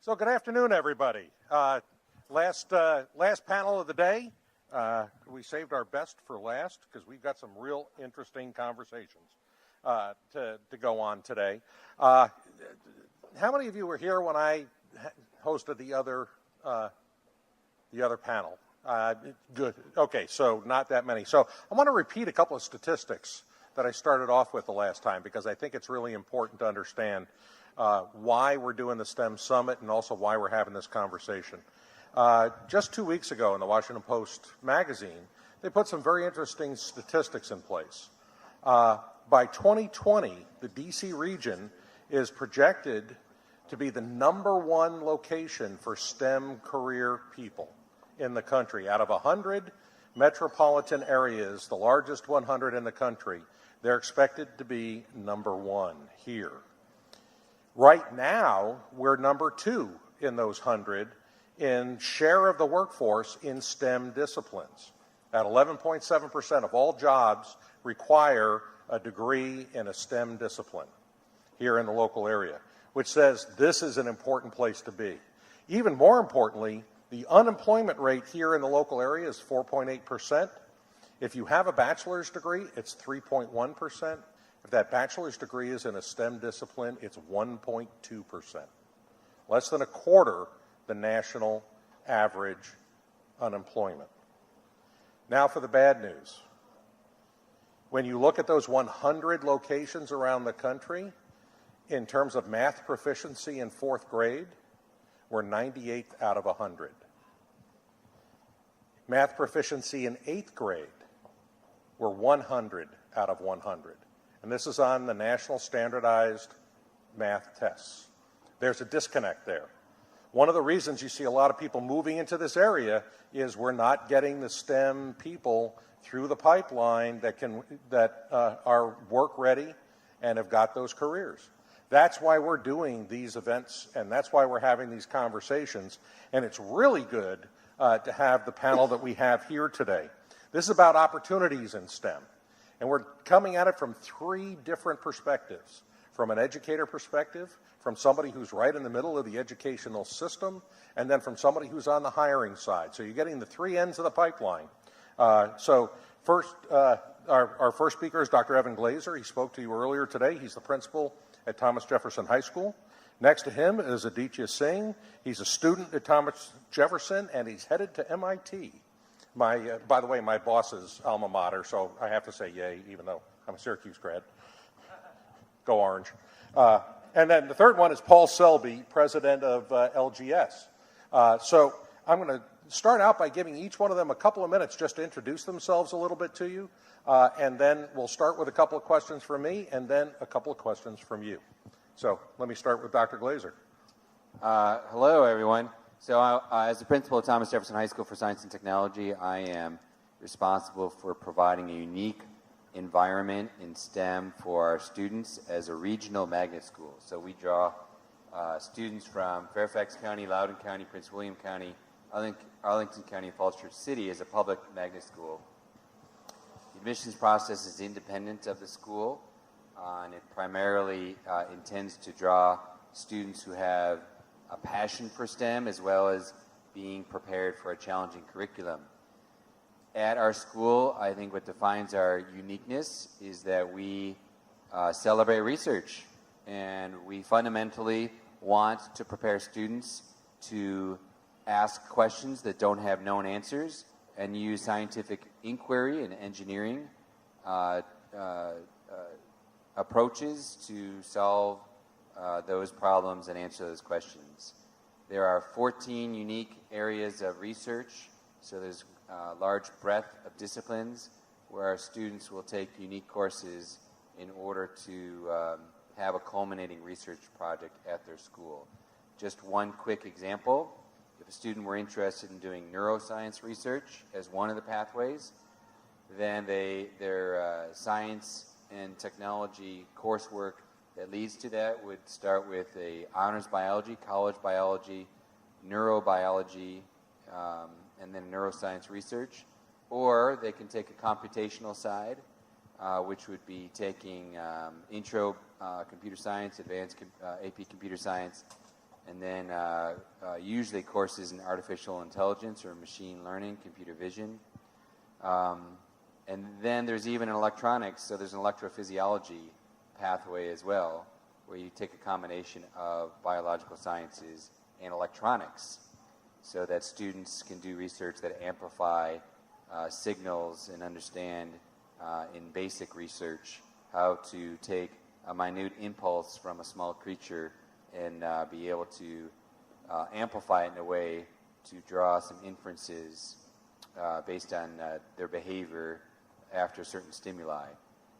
So good afternoon, everybody. Last panel of the day. We saved our best for last because we've got some real interesting conversations to go on today. How many of you were here when I hosted the other panel? Good. Okay, so not that many. So I want to repeat a couple of statistics that I started off with the last time because I think it's really important to understand why we're doing the STEM Summit and also why we're having this conversation. Just 2 weeks ago in the Washington Post magazine, they put some very interesting statistics in place. By 2020, the DC region is projected to be the #1 location for STEM career people in the country. Out of 100 metropolitan areas, the largest 100 in the country, they're expected to be #1 here. Right now, we're #2 in those 100 in share of the workforce in STEM disciplines. At 11.7% of all jobs require a degree in a STEM discipline here in the local area, which says this is an important place to be. Even more importantly, the unemployment rate here in the local area is 4.8%. If you have a bachelor's degree, it's 3.1%. If that bachelor's degree is in a STEM discipline, it's 1.2%. Less than a quarter the national average unemployment. Now for the bad news. When you look at those 100 locations around the country, in terms of math proficiency in 4th grade, we're 98th out of 100. Math proficiency in 8th grade, we're 100 out of 100. And this is on the national standardized math tests. There's a disconnect there. One of the reasons you see a lot of people moving into this area is we're not getting the STEM people through the pipeline that are work ready and have got those careers. That's why we're doing these events, and that's why we're having these conversations. And it's really good to have the panel that we have here today. This is about opportunities in STEM. And we're coming at it from 3 different perspectives. From an educator perspective, from somebody who's right in the middle of the educational system, and then from somebody who's on the hiring side. So you're getting the 3 ends of the pipeline. So first, our first speaker is Dr. Evan Glaser. He spoke to you earlier today. He's the principal at Thomas Jefferson High School. Next to him is Aditya Singh. He's a student at Thomas Jefferson, and he's headed to MIT. By the way, my boss's alma mater, so I have to say yay, even though I'm a Syracuse grad. Go Orange. And then the third one is Paul Selby, president of LGS. So I'm going to start out by giving each one of them a couple of minutes just to introduce themselves a little bit to you. And then we'll start with a couple of questions from me and then a couple of questions from you. So let me start with Dr. Glaser. Hello, everyone. So as the principal of Thomas Jefferson High School for Science and Technology, I am responsible for providing a unique environment in STEM for our students as a regional magnet school. So we draw students from Fairfax County, Loudoun County, Prince William County, Arlington County, and Falls Church City as a public magnet school. The admissions process is independent of the school, and it primarily intends to draw students who have a passion for STEM as well as being prepared for a challenging curriculum. At our school, I think what defines our uniqueness is that we celebrate research, and we fundamentally want to prepare students to ask questions that don't have known answers and use scientific inquiry and engineering approaches to solve those problems and answer those questions. There are 14 unique areas of research, so there's a large breadth of disciplines where our students will take unique courses in order to have a culminating research project at their school. Just one quick example, if a student were interested in doing neuroscience research as one of the pathways, then their science and technology coursework that leads to that would start with a honors biology, college biology, neurobiology, and then neuroscience research. Or they can take a computational side, which would be taking intro computer science, advanced AP computer science, and then usually courses in artificial intelligence or machine learning, computer vision. And then there's even electronics, so there's an electrophysiology pathway as well, where you take a combination of biological sciences and electronics, so that students can do research that amplify signals and understand in basic research how to take a minute impulse from a small creature and be able to amplify it in a way to draw some inferences based on their behavior after certain stimuli.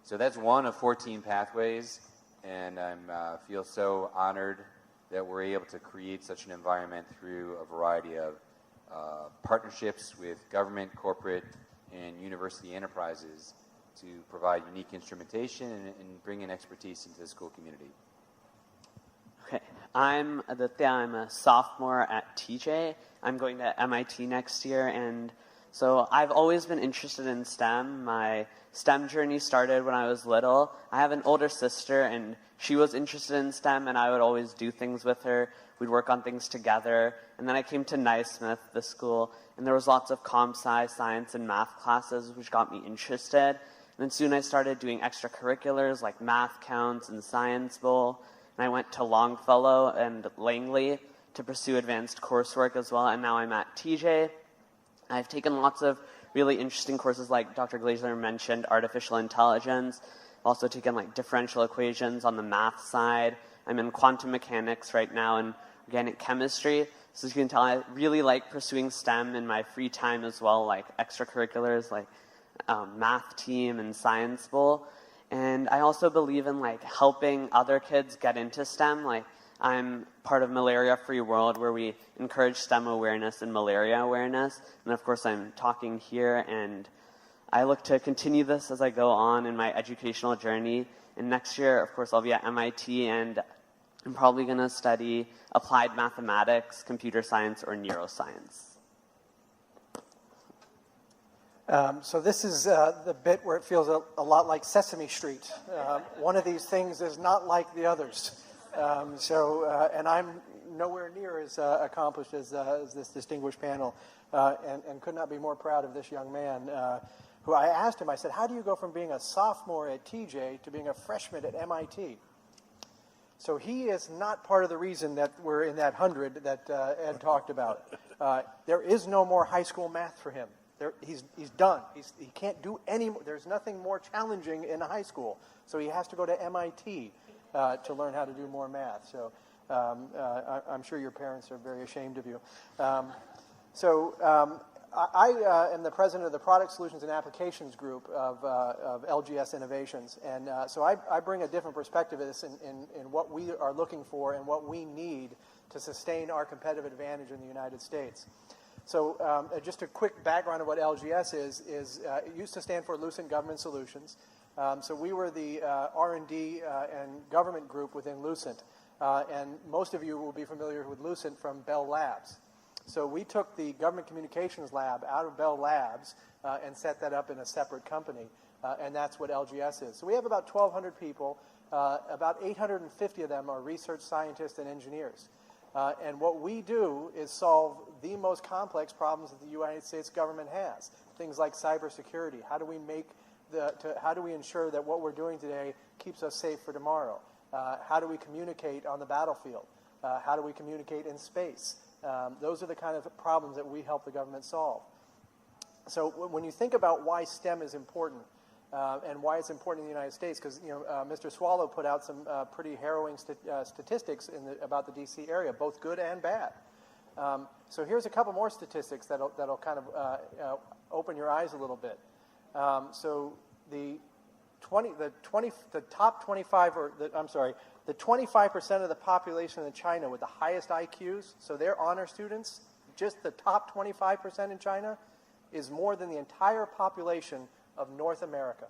So that's one of 14 pathways, and I feel so honored that we're able to create such an environment through a variety of partnerships with government, corporate, and university enterprises to provide unique instrumentation and bring in expertise into the school community. Okay, I'm Aditya. I'm a sophomore at TJ. I'm going to MIT next year, and so I've always been interested in STEM. My STEM journey started when I was little. I have an older sister, and she was interested in STEM, and I would always do things with her. We'd work on things together. And then I came to Naismith, the school, and there was lots of comp-sci, science, and math classes, which got me interested. And then soon I started doing extracurriculars like math counts and science bowl. And I went to Longfellow and Langley to pursue advanced coursework as well. And now I'm at TJ. I've taken lots of really interesting courses like Dr. Glaser mentioned, artificial intelligence. I've also taken like differential equations on the math side. I'm in quantum mechanics right now and organic chemistry. So as you can tell, I really like pursuing STEM in my free time as well, like extracurriculars like math team and science bowl. And I also believe in like helping other kids get into STEM. Like I'm part of Malaria Free World, where we encourage STEM awareness and malaria awareness. And of course I'm talking here, and I look to continue this as I go on in my educational journey. And next year, of course, I'll be at MIT, and I'm probably going to study applied mathematics, computer science, or neuroscience. So this is the bit where it feels a lot like Sesame Street. One of these things is not like the others. And I'm nowhere near as accomplished as this distinguished panel, and could not be more proud of this young man, who I asked him, I said, how do you go from being a sophomore at TJ to being a freshman at MIT? So he is not part of the reason that we're in that 100 that Ed talked about. There is no more high school math for him. He's done. He can't do any more. There's nothing more challenging in high school. So he has to go to MIT to learn how to do more math. So I'm sure your parents are very ashamed of you. I am the president of the Product Solutions and Applications Group of LGS Innovations. And so I bring a different perspective of this in what we are looking for and what we need to sustain our competitive advantage in the United States. So just a quick background of what LGS is it used to stand for Lucent Government Solutions. So we were the R&D and government group within Lucent. And most of you will be familiar with Lucent from Bell Labs. So we took the Government Communications Lab out of Bell Labs and set that up in a separate company. And that's what LGS is. So we have about 1,200 people. About 850 of them are research scientists and engineers. And what we do is solve the most complex problems that the United States government has. Things like cybersecurity. How do we ensure that what we're doing today keeps us safe for tomorrow? How do we communicate on the battlefield? How do we communicate in space? Those are the kind of problems that we help the government solve. So when you think about why STEM is important and why it's important in the United States, because Mr. Swallow put out some pretty harrowing statistics about the D.C. area, both good and bad. So here's a couple more statistics that'll kind of open your eyes a little bit. The 25% of the population in China with the highest IQs, so they're honor students, just the top 25% in China is more than the entire population of North America.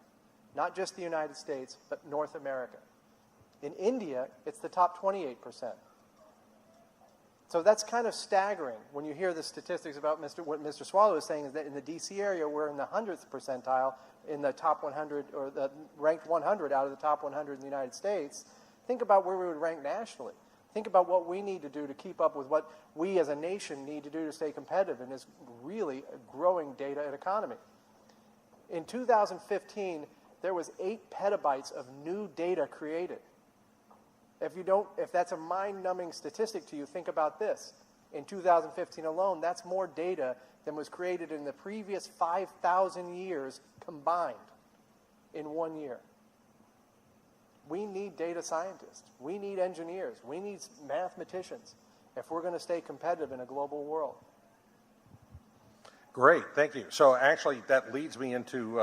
Not just the United States, but North America. In India, it's the top 28%. So that's kind of staggering when you hear the statistics about what Mr. Swallow is saying, is that in the D.C. area, we're in the 100th percentile in the top 100, or the ranked 100 out of the top 100 in the United States. Think about where we would rank nationally. Think about what we need to do to keep up with what we as a nation need to do to stay competitive in this really growing data economy. In 2015, there was 8 petabytes of new data created. If that's a mind-numbing statistic to you, think about this. In 2015 alone, that's more data than was created in the previous 5,000 years combined in 1 year. We need data scientists. We need engineers. We need mathematicians if we're going to stay competitive in a global world. Great, thank you. So actually, that leads me into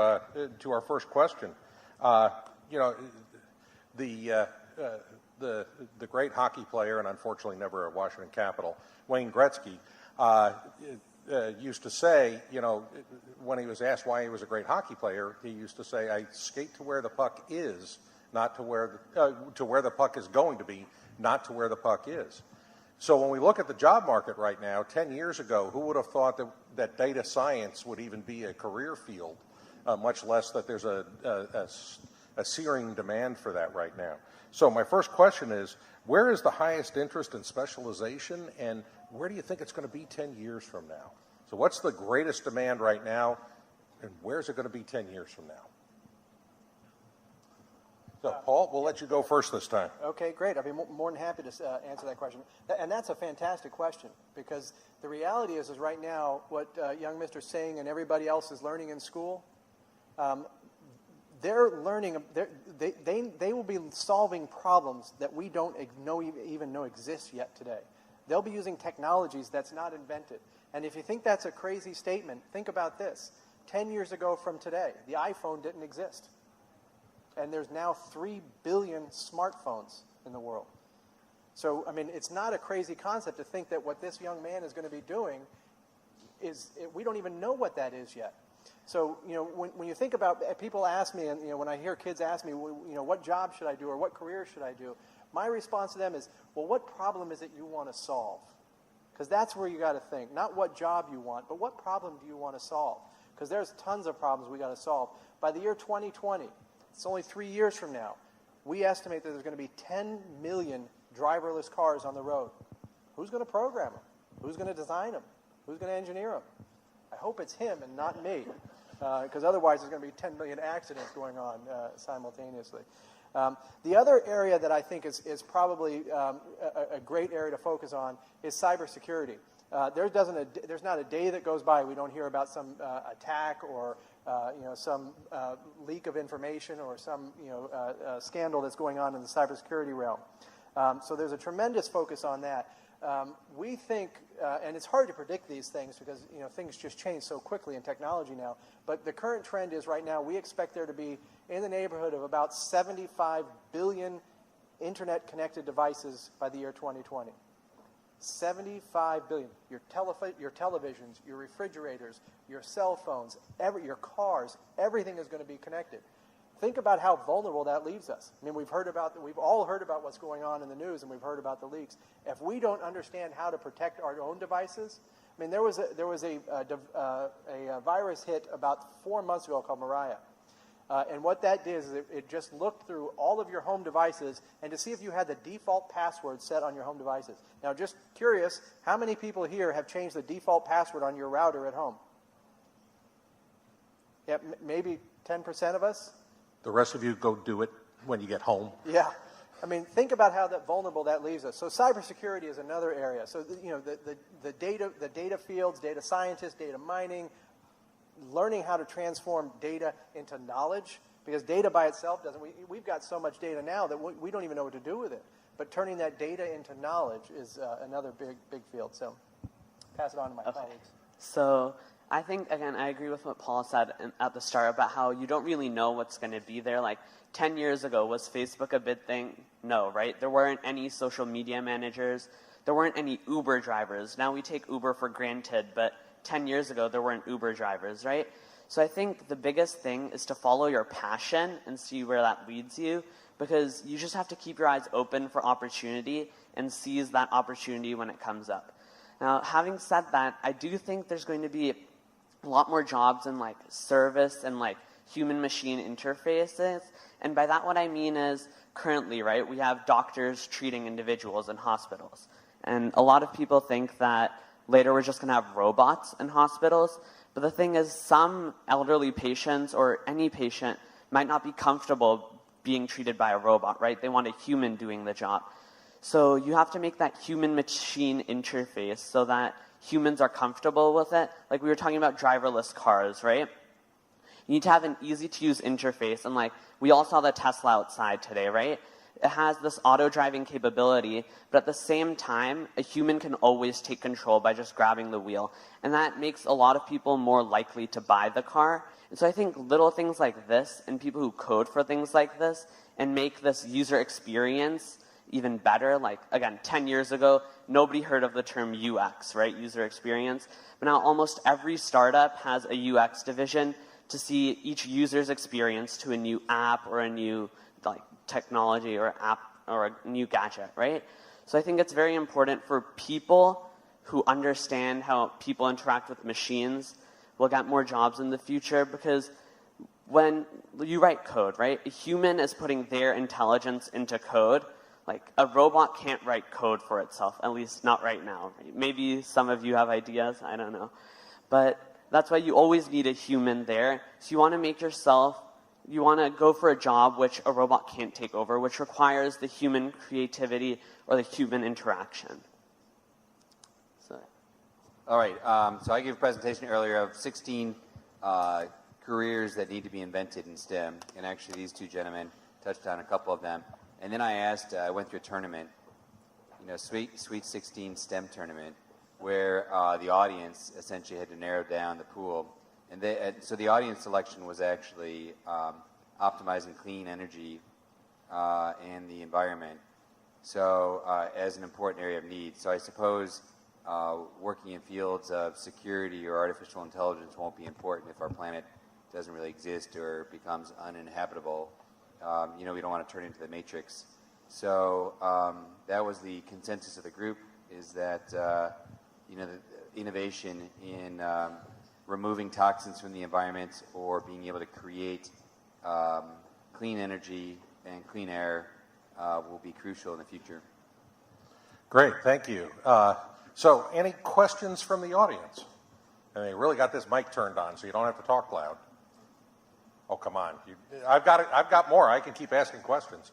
to our first question. You know, the great hockey player, and unfortunately never a Washington Capital, Wayne Gretzky, used to say, you know, when he was asked why he was a great hockey player, he used to say, "I skate to where the puck is, not to where the puck is going to be, not to where the puck is." So when we look at the job market right now, 10 years ago, who would have thought that data science would even be a career field, much less that there's a searing demand for that right now. So my first question is, where is the highest interest in specialization, and where do you think it's going to be 10 years from now? So what's the greatest demand right now, and where's it going to be 10 years from now? So, Paul, we'll let you go first this time. Okay, great. I'd be more than happy to answer that question. And that's a fantastic question, because the reality is right now, what young Mr. Singh and everybody else is learning in school, they're learning, they will be solving problems that we don't even know exist yet today. They'll be using technologies that's not invented. And if you think that's a crazy statement, think about this. 10 years ago from today, the iPhone didn't exist. And there's now 3 billion smartphones in the world. So, I mean, it's not a crazy concept to think that what this young man is going to be doing we don't even know what that is yet. So, you know, when you think about, people ask me, and, you know, when I hear kids ask me, you know, what job should I do or what career should I do? My response to them is, well, what problem is it you want to solve? Because that's where you got to think. Not what job you want, but what problem do you want to solve? Because there's tons of problems we got to solve. By the year 2020, it's only 3 years from now, we estimate that there's going to be 10 million driverless cars on the road. Who's going to program them? Who's going to design them? Who's going to engineer them? I hope it's him and not me, because otherwise there's going to be 10 million accidents going on simultaneously. The other area that I think is probably a great area to focus on is cybersecurity. There's not a day that goes by we don't hear about some attack or you know, some leak of information or some scandal that's going on in the cybersecurity realm. So there's a tremendous focus on that. We think, and it's hard to predict these things because things just change so quickly in technology now, but the current trend is right now we expect there to be in the neighborhood of about 75 billion internet-connected devices by the year 2020. 75 billion. Your televisions, your refrigerators, your cell phones, your cars, everything is going to be connected. Think about how vulnerable that leaves us. I mean, we've all heard about what's going on in the news, and we've heard about the leaks. If we don't understand how to protect our own devices, I mean, there was a virus hit about 4 months ago called Mariah. And what that did is it just looked through all of your home devices and to see if you had the default password set on your home devices. Now, just curious, how many people here have changed the default password on your router at home? Yeah, maybe 10% of us? The rest of you go do it when you get home. Yeah. I mean, think about how vulnerable that leaves us. So cybersecurity is another area. So, the data fields, data scientists, data mining, learning how to transform data into knowledge, because data by itself doesn't, we've got so much data now that we don't even know what to do with it. But turning that data into knowledge is another big field. So pass it on to my colleagues. So I think, again, I agree with what Paul said at the start about how you don't really know what's going to be there. Like 10 years ago, was Facebook a big thing? No, right? There weren't any social media managers. There weren't any Uber drivers. Now we take Uber for granted, but 10 years ago, there weren't Uber drivers, right? So I think the biggest thing is to follow your passion and see where that leads you, because you just have to keep your eyes open for opportunity and seize that opportunity when it comes up. Now, having said that, I do think there's going to be a lot more jobs in like service and like human-machine interfaces. And by that, what I mean is currently, right, we have doctors treating individuals in hospitals. And a lot of people think that later we're just going to have robots in hospitals. But the thing is, some elderly patients or any patient might not be comfortable being treated by a robot, right? They want a human doing the job. So you have to make that human-machine interface so that humans are comfortable with it. Like we were talking about driverless cars, right? You need to have an easy-to-use interface. And like we all saw the Tesla outside today, right? It has this auto-driving capability, but at the same time, a human can always take control by just grabbing the wheel. And that makes a lot of people more likely to buy the car. And so I think little things like this, and people who code for things like this, and make this user experience even better. Like, again, 10 years ago, nobody heard of the term UX, right? User experience. But now almost every startup has a UX division to see each user's experience to a new app or a new like technology or app or a new gadget, right? So I think it's very important for people who understand how people interact with machines will get more jobs in the future, because when you write code, right, a human is putting their intelligence into code. Like a robot can't write code for itself, at least not right now. Maybe some of you have ideas, I don't know. But that's why you always need a human there. So you want to make yourself, you want to go for a job which a robot can't take over, which requires the human creativity or the human interaction. So. All right, so I gave a presentation earlier of 16 careers that need to be invented in STEM, and actually these two gentlemen touched on a couple of them. And then I asked, I went through a tournament, Sweet 16 STEM tournament, where the audience essentially had to narrow down the pool. And so the audience selection was actually optimizing clean energy and the environment, so as an important area of need. So I suppose working in fields of security or artificial intelligence won't be important if our planet doesn't really exist or becomes uninhabitable. We don't want to turn into the Matrix. So that was the consensus of the group, is that the innovation in removing toxins from the environment or being able to create clean energy and clean air will be crucial in the future. Great, thank you. So any questions from the audience? And they really got this mic turned on, so you don't have to talk loud. Oh, come on. I've got more. I can keep asking questions.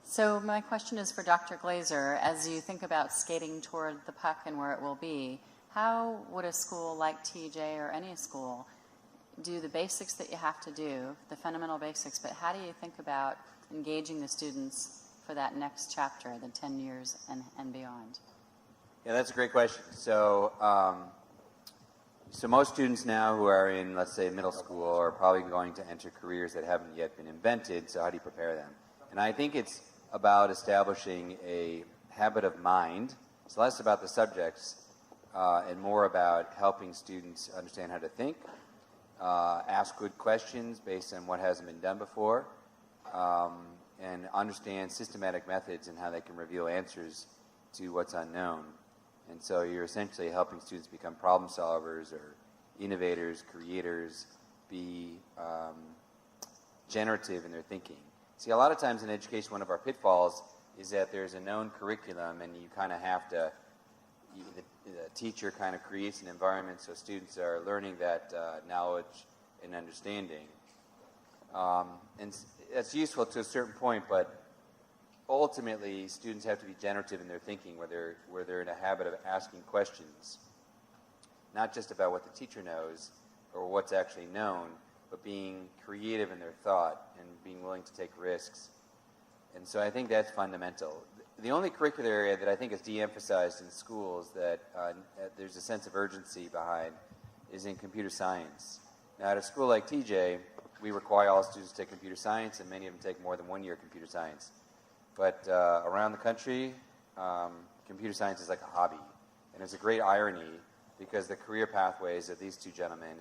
So my question is for Dr. Glaser. As you think about skating toward the puck and where it will be, how would a school like TJ or any school do the basics that you have to do, the fundamental basics, but how do you think about engaging the students for that next chapter, the 10 years and beyond? Yeah, that's a great question. So most students now who are in, let's say, middle school are probably going to enter careers that haven't yet been invented, so how do you prepare them? And I think it's about establishing a habit of mind. It's less about the subjects and more about helping students understand how to think, ask good questions based on what hasn't been done before, and understand systematic methods and how they can reveal answers to what's unknown. And so you're essentially helping students become problem solvers or innovators, creators, be generative in their thinking. See, a lot of times in education, one of our pitfalls is that there's a known curriculum and you kind of have to, the teacher kind of creates an environment so students are learning that knowledge and understanding. And that's useful to a certain point, but ultimately, students have to be generative in their thinking, where they're in a habit of asking questions, not just about what the teacher knows or what's actually known, but being creative in their thought and being willing to take risks. And so I think that's fundamental. The only curricular area that I think is de-emphasized in schools that there's a sense of urgency behind is in computer science. Now, at a school like TJ, we require all students to take computer science, and many of them take more than 1 year computer science. But around the country, computer science is like a hobby. And there's a great irony because the career pathways that these two gentlemen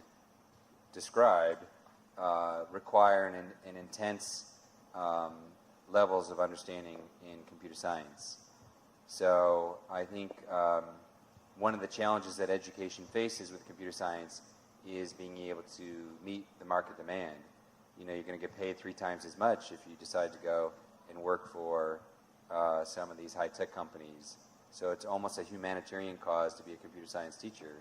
described require an intense levels of understanding in computer science. So I think one of the challenges that education faces with computer science is being able to meet the market demand. You know, you're going to get paid 3 times as much if you decide to go and work for some of these high-tech companies. So it's almost a humanitarian cause to be a computer science teacher.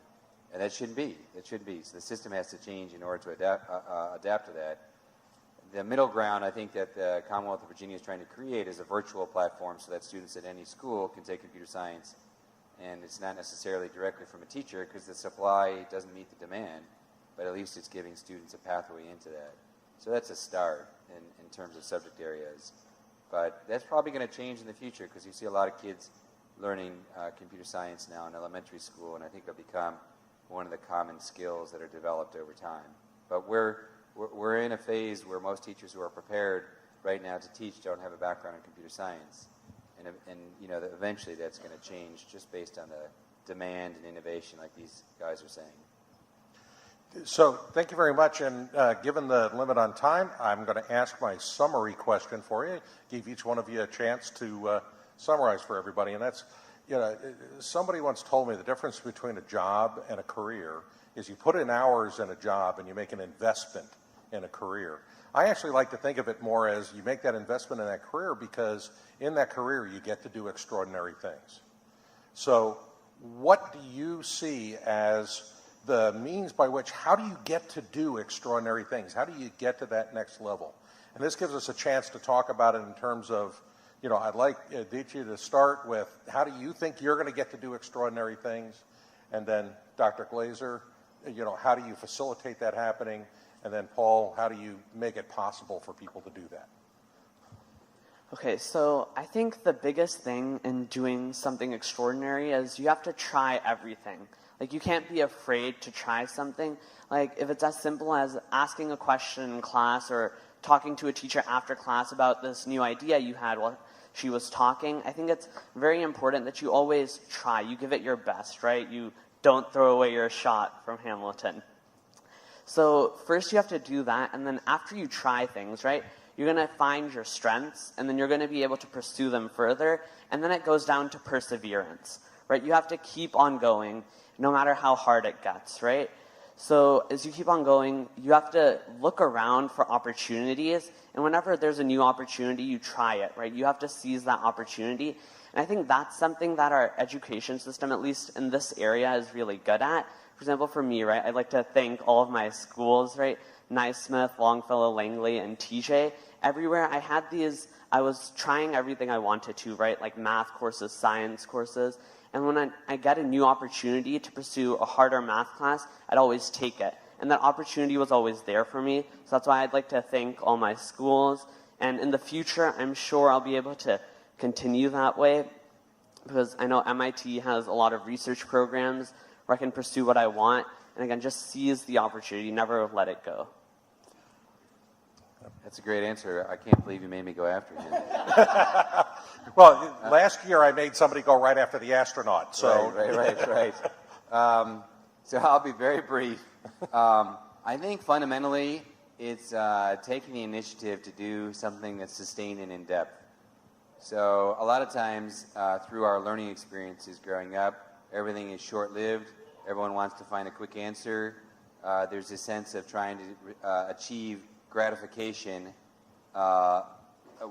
And that shouldn't be. It shouldn't be. So the system has to change in order to adapt to that. The middle ground, I think, that the Commonwealth of Virginia is trying to create is a virtual platform so that students at any school can take computer science. And it's not necessarily directly from a teacher because the supply doesn't meet the demand, but at least it's giving students a pathway into that. So that's a start in terms of subject areas. But that's probably going to change in the future because you see a lot of kids learning computer science now in elementary school, and I think it'll become one of the common skills that are developed over time. But we're in a phase where most teachers who are prepared right now to teach don't have a background in computer science. And you know, eventually that's going to change just based on the demand and innovation like these guys are saying. So thank you very much, and given the limit on time, I'm going to ask my summary question for you, give each one of you a chance to summarize for everybody, and that's, you know, somebody once told me the difference between a job and a career is you put in hours in a job and you make an investment in a career. I actually like to think of it more as you make that investment in that career because in that career you get to do extraordinary things. So what do you see as the means by which, how do you get to do extraordinary things? How do you get to that next level? And this gives us a chance to talk about it in terms of, you know, I'd like Aditya to start with, how do you think you're going to get to do extraordinary things? And then Dr. Glaser, you know, how do you facilitate that happening? And then Paul, how do you make it possible for people to do that? Okay, so I think the biggest thing in doing something extraordinary is you have to try everything. Like, you can't be afraid to try something. Like, if it's as simple as asking a question in class or talking to a teacher after class about this new idea you had while she was talking, I think it's very important that you always try. You give it your best, right? You don't throw away your shot from Hamilton. So first you have to do that, and then after you try things, right, you're going to find your strengths, and then you're going to be able to pursue them further, and then it goes down to perseverance, right? You have to keep on going, no matter how hard it gets, right? So as you keep on going, you have to look around for opportunities, and whenever there's a new opportunity, you try it, right? You have to seize that opportunity, and I think that's something that our education system, at least in this area, is really good at. For example, for me, right, I'd like to thank all of my schools, right? Naismith, Longfellow, Langley, and TJ. Everywhere I had these, I was trying everything I wanted to, right? Like math courses, science courses. And when I get a new opportunity to pursue a harder math class, I'd always take it. And that opportunity was always there for me. So that's why I'd like to thank all my schools. And in the future, I'm sure I'll be able to continue that way, because I know MIT has a lot of research programs where I can pursue what I want. And again, just seize the opportunity, never let it go. That's a great answer. I can't believe you made me go after him. Well, last year I made somebody go right after the astronaut. So Right. So I'll be very brief. I think fundamentally it's taking the initiative to do something that's sustained and in depth. So a lot of times through our learning experiences growing up, everything is short-lived. Everyone wants to find a quick answer. There's a sense of trying to achieve gratification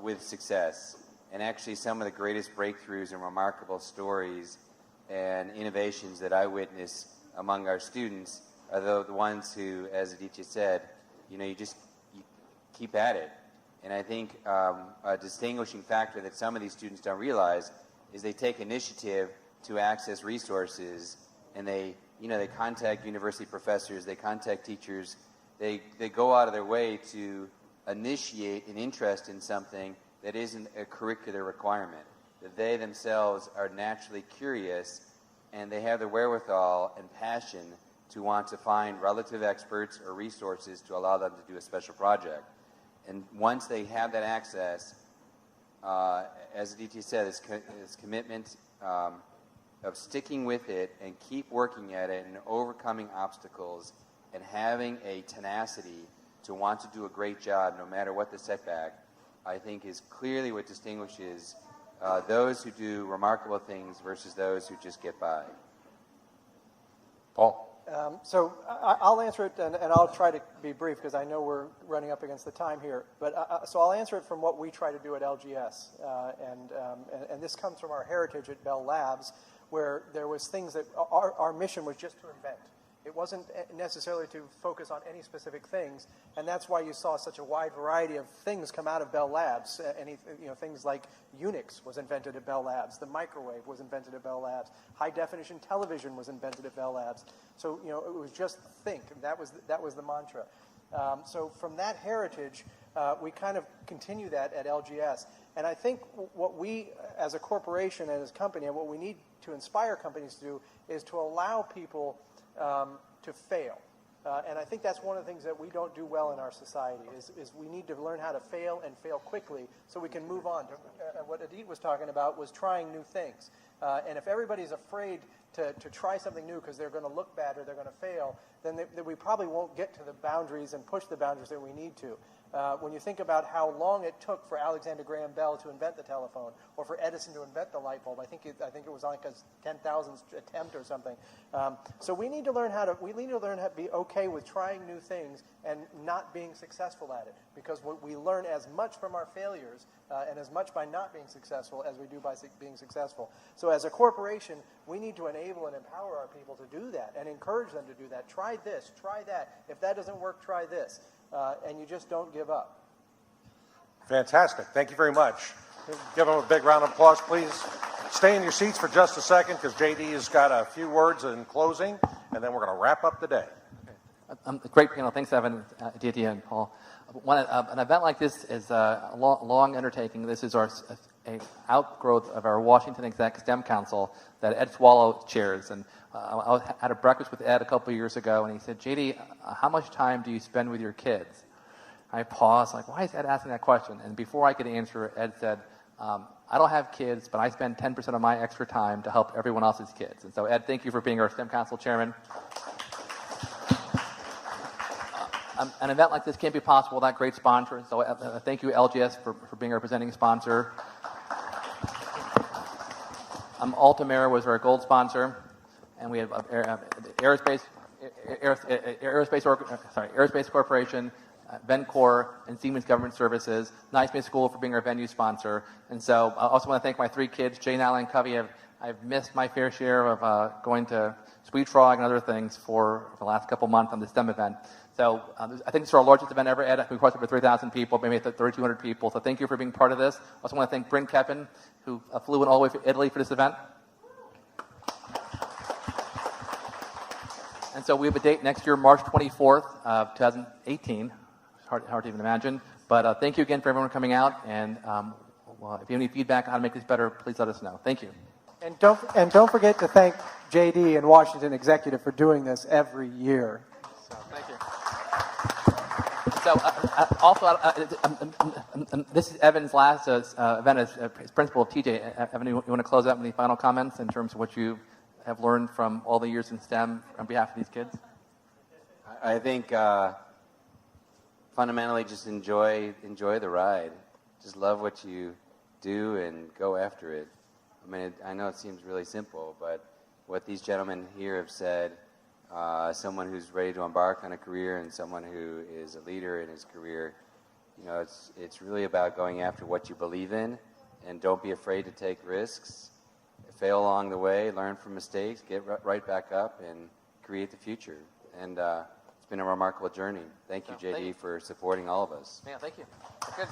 with success. And actually some of the greatest breakthroughs and remarkable stories and innovations that I witness among our students are the ones who, as Aditya said, you know, you keep at it. And I think a distinguishing factor that some of these students don't realize is they take initiative to access resources, and they contact university professors, they contact teachers, they go out of their way to initiate an interest in something that isn't a curricular requirement, that they themselves are naturally curious, and they have the wherewithal and passion to want to find relative experts or resources to allow them to do a special project. And once they have that access, as Aditya said, this commitment of sticking with it and keep working at it and overcoming obstacles and having a tenacity to want to do a great job no matter what the setback, I think is clearly what distinguishes those who do remarkable things versus those who just get by. Paul? So I'll answer it, and I'll try to be brief because I know we're running up against the time here. But so I'll answer it from what we try to do at LGS, and this comes from our heritage at Bell Labs, where there was things that our mission was just to invent. It wasn't necessarily to focus on any specific things, and that's why you saw such a wide variety of things come out of Bell Labs. Things like Unix was invented at Bell Labs. The microwave was invented at Bell Labs. High-definition television was invented at Bell Labs. So it was just think, and that was the mantra. So from that heritage, we kind of continue that at LGS. And I think what we, as a corporation and as a company, and what we need to inspire companies to do is to allow people to fail. And I think that's one of the things that we don't do well in our society is we need to learn how to fail and fail quickly so we can move on. What Adit was talking about was trying new things. And if everybody's afraid to try something new because they're going to look bad or they're going to fail, then we probably won't get to the boundaries and push the boundaries that we need to. When you think about how long it took for Alexander Graham Bell to invent the telephone, or for Edison to invent the light bulb, I think it was like a 10,000th attempt or something. So we need to learn how to be okay with trying new things and not being successful at it, because we learn as much from our failures and as much by not being successful as we do by being successful. So as a corporation, we need to enable and empower our people to do that and encourage them to do that. Try this, try that. If that doesn't work, try this. And you just don't give up. Fantastic. Thank you very much. Give them a big round of applause, please. Stay in your seats for just a second because JD has got a few words in closing, and then we're going to wrap up the day. Great panel. Thanks, Evan, Aditya, and Paul. An event like this is a long undertaking. This is an outgrowth of our Washington Exec STEM Council that Ed Swallow chairs. And I had a breakfast with Ed a couple of years ago, and he said, JD, how much time do you spend with your kids? I paused, like, why is Ed asking that question? And before I could answer, Ed said, I don't have kids, but I spend 10% of my extra time to help everyone else's kids. And so, Ed, thank you for being our STEM Council chairman. An event like this can't be possible without great sponsors. So thank you, LGS, for being our presenting sponsor. Altamira was our gold sponsor, and we have Aerospace Corporation, Vencor, and Siemens Government Services. Naismith School for being our venue sponsor. And so I also want to thank my three kids, Jay, Natalie, and Covey. I've missed my fair share of going to Sweet Frog and other things for the last couple months on the STEM event. So I think this is our largest event ever, Ed. We crossed over 3,000 people, maybe 3,200 people. So thank you for being part of this. I also want to thank Bryn Kevin, who flew in all the way from Italy for this event. And so we have a date next year, March 24th, 2018. It's hard to even imagine. But thank you again for everyone coming out. And if you have any feedback on how to make this better, please let us know. Thank you. And don't forget to thank JD and Washington Executive for doing this every year. So thank you. So also, this is Evan's last event as principal of TJ. Evan, you want to close out with any final comments in terms of what you have learned from all the years in STEM on behalf of these kids? I think fundamentally just enjoy the ride. Just love what you do and go after it. I mean, I know it seems really simple, but what these gentlemen here have said, someone who's ready to embark on a career and someone who is a leader in his career, it's really about going after what you believe in, and don't be afraid to take risks. Fail along the way, learn from mistakes, get right back up, and create the future. And it's been a remarkable journey. Thank you, JD, for supporting all of us. Yeah, thank you. Good.